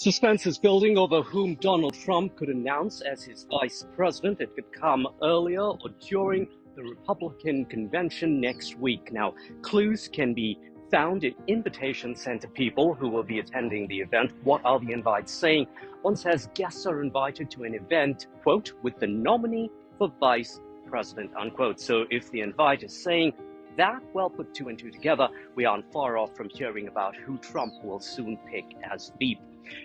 Suspense is building over whom Donald Trump could announce as his vice president. It could come earlier or during the Republican convention next week. Now, clues can be found in invitations sent to people who will be attending the event. What are the invites saying? One says guests are invited to an event, quote, with the nominee for vice president, unquote. So if the invite is saying that, well, put two and two together, we aren't far off from hearing about who Trump will soon pick as VP.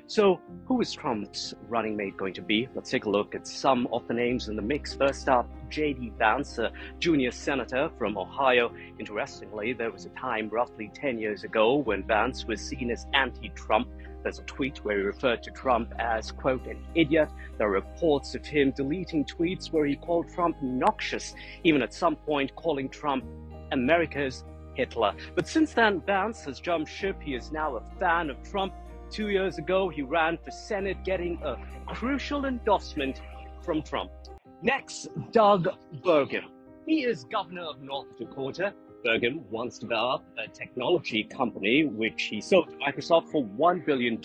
So who is Trump's running mate going to be? Let's take a look at some of the names in the mix. First up, J.D. Vance, a junior senator from Ohio. Interestingly, there was a time roughly 10 years ago when Vance was seen as anti-Trump. There's a tweet where he referred to Trump as, quote, an idiot. There are reports of him deleting tweets where he called Trump noxious, even at some point calling Trump America's Hitler. But since then, Vance has jumped ship. He is now a fan of Trump. 2 years ago, he ran for Senate, getting a crucial endorsement from Trump. Next, Doug Burgum. He is governor of North Dakota. Burgum once developed a technology company, which he sold to Microsoft for $1 billion.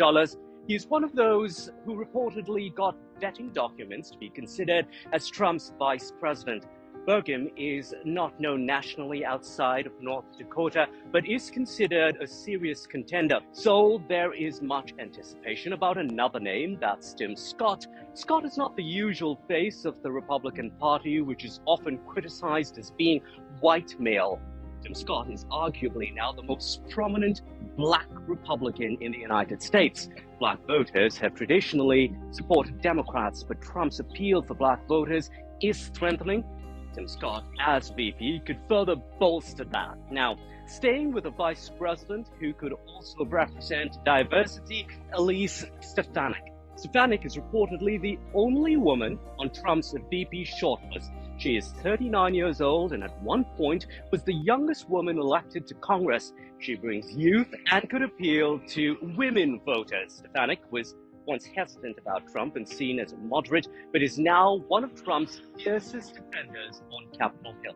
He's one of those who reportedly got vetting documents to be considered as Trump's vice president. Burgum is not known nationally outside of North Dakota, but is considered a serious contender. So there is much anticipation about another name, that's Tim Scott. Scott is not the usual face of the Republican Party, which is often criticized as being white male. Tim Scott is arguably now the most prominent black Republican in the United States. Black voters have traditionally supported Democrats, but Trump's appeal for black voters is strengthening. Tim Scott as VP could further bolster that. Now, staying with a vice president who could also represent diversity, Elise Stefanik. Stefanik is reportedly the only woman on Trump's VP shortlist. She is 39 years old and at one point was the youngest woman elected to Congress. She brings youth and could appeal to women voters. Stefanik was once hesitant about Trump and seen as a moderate, but is now one of Trump's fiercest defenders on Capitol Hill.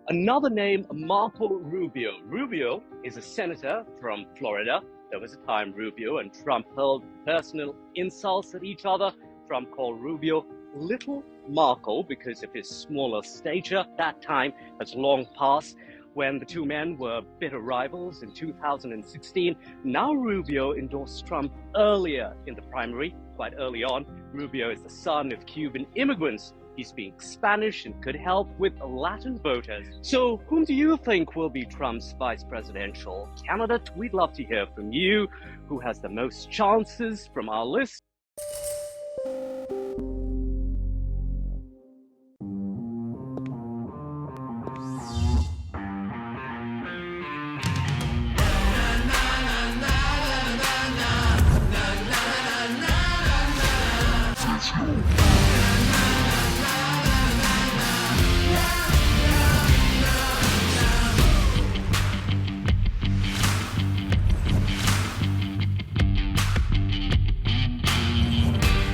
Another name, Marco Rubio. Rubio is a senator from Florida. There was a time Rubio and Trump hurled personal insults at each other. Trump called Rubio Little Marco because of his smaller stature. That time has long passed. When the two men were bitter rivals in 2016, now Rubio endorsed Trump earlier in the primary, quite early on. Rubio is the son of Cuban immigrants. He speaks Spanish and could help with Latin voters. So whom do you think will be Trump's vice presidential candidate? We'd love to hear from you. Who has the most chances from our list?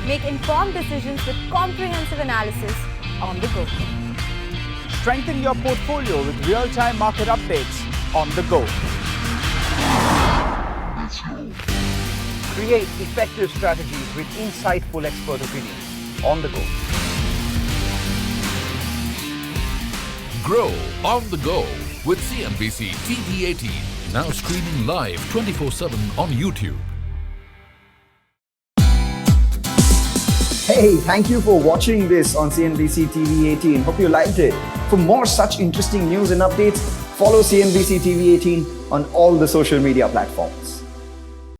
Make informed decisions with comprehensive analysis on the go. Strengthen your portfolio with real-time market updates on the go. Create effective strategies with insightful expert opinions on the go. Grow on the go with CNBC-TV18, now streaming live 24/7 on YouTube. Hey, thank you for watching this on CNBC TV18. Hope you liked it. For more such interesting news and updates, follow CNBC TV18 on all the social media platforms.